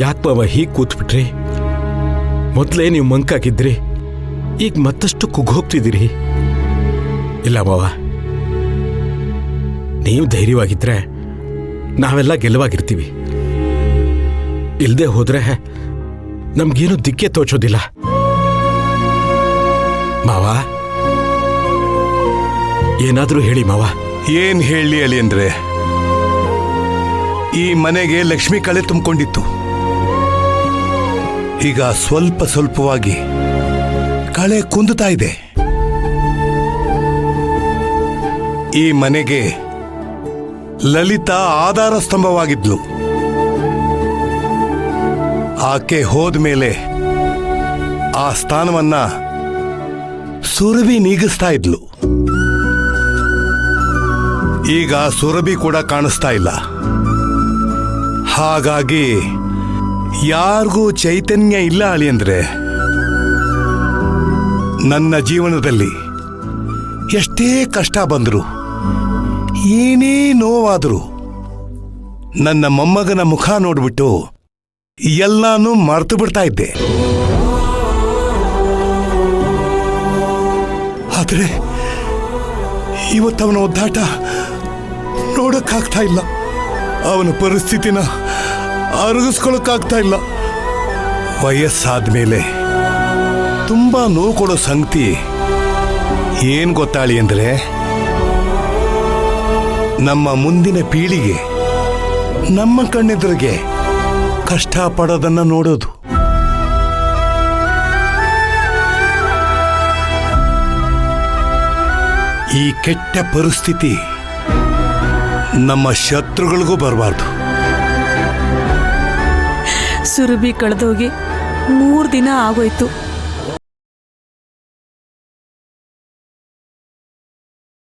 ಯಾಕೆ ಮಾವ ಹೀಗೆ ಕೂತ್ಬಿಟ್ರಿ? ಮೊದಲೇ ನೀವು ಮಂಕಾಗಿದ್ರಿ, ಈಗ ಮತ್ತಷ್ಟು ಕುಗ್ಗೋಗ್ತಿದ್ದೀರಿ. ಇಲ್ಲ ಮಾವ, ನೀವು ಧೈರ್ಯವಾಗಿದ್ರೆ ನಾವೆಲ್ಲ ಗೆಲುವಾಗಿರ್ತೀವಿ. ಇಲ್ಲದೆ ಹೋದ್ರೆ ನಮ್ಗೇನು ದಿಕ್ಕೆ ತೋಚೋದಿಲ್ಲ. ಮಾವ, ಏನಾದ್ರೂ ಹೇಳಿ ಮಾವ. ಏನ್ ಹೇಳಿ ಅಳಿ ಅಂದ್ರೆ, ಈ ಮನೆಗೆ ಲಕ್ಷ್ಮಿ ಕಳೆ ತುಂಬಿಕೊಂಡಿತ್ತು. ಈಗ ಸ್ವಲ್ಪ ಸ್ವಲ್ಪವಾಗಿ ಕಳೆ ಕುಂದುತ್ತಾ ಇದೆ. ಈ ಮನೆಗೆ ಲಲಿತಾ ಆಧಾರ ಸ್ತಂಭವಾಗಿದ್ಲು. ಆಕೆ ಹೋದ್ಮೇಲೆ ಆ ಸ್ಥಾನವನ್ನ ಸುರಭಿ ನೀಗಿಸ್ತಾ ಇದ್ಲು. ಈಗ ಸುರಭಿ ಕೂಡ ಕಾಣಿಸ್ತಾ ಇಲ್ಲ. ಹಾಗಾಗಿ ಯಾರಿಗೂ ಚೈತನ್ಯ ಇಲ್ಲ ಅಳಿಯಂದ್ರೆ. ನನ್ನ ಜೀವನದಲ್ಲಿ ಎಷ್ಟೇ ಕಷ್ಟ ಬಂದ್ರು, ಏನೇ ನೋವಾದರೂ ನನ್ನ ಮೊಮ್ಮಗನ ಮುಖ ನೋಡ್ಬಿಟ್ಟು ಎಲ್ಲಾನು ಮರೆತು ಬಿಡ್ತಾ ಇದ್ದೆ. ಆದ್ರೆ ಇವತ್ತವನ ಒದ್ದಾಟ ನೋಡಕ್ಕಾಗ್ತಾ ಇಲ್ಲ. ಅವನ ಪರಿಸ್ಥಿತಿನ ಅರಗಿಸ್ಕೊಳಕ್ಕಾಗ್ತಾ ಇಲ್ಲ. ವಯಸ್ಸಾದ್ಮೇಲೆ ತುಂಬಾ ನೋವು ಕೊಡೋ ಸಂಗತಿ ಏನ್ ಗೊತ್ತಾಳಿ ಅಂದ್ರೆ, ನಮ್ಮ ಮುಂದಿನ ಪೀಳಿಗೆ ನಮ್ಮ ಕಣ್ಣೆದುರಿಗೆ ಕಷ್ಟ ಪಡೋದನ್ನ ನೋಡೋದು. ಈ ಕೆಟ್ಟ ಪರಿಸ್ಥಿತಿ ನಮ್ಮ ಶತ್ರುಗಳಿಗೂ ಬರಬಾರ್ದು. ಸುರಭಿ ಕಳೆದೋಗಿ 3 ದಿನ ಆಗೋಯ್ತು.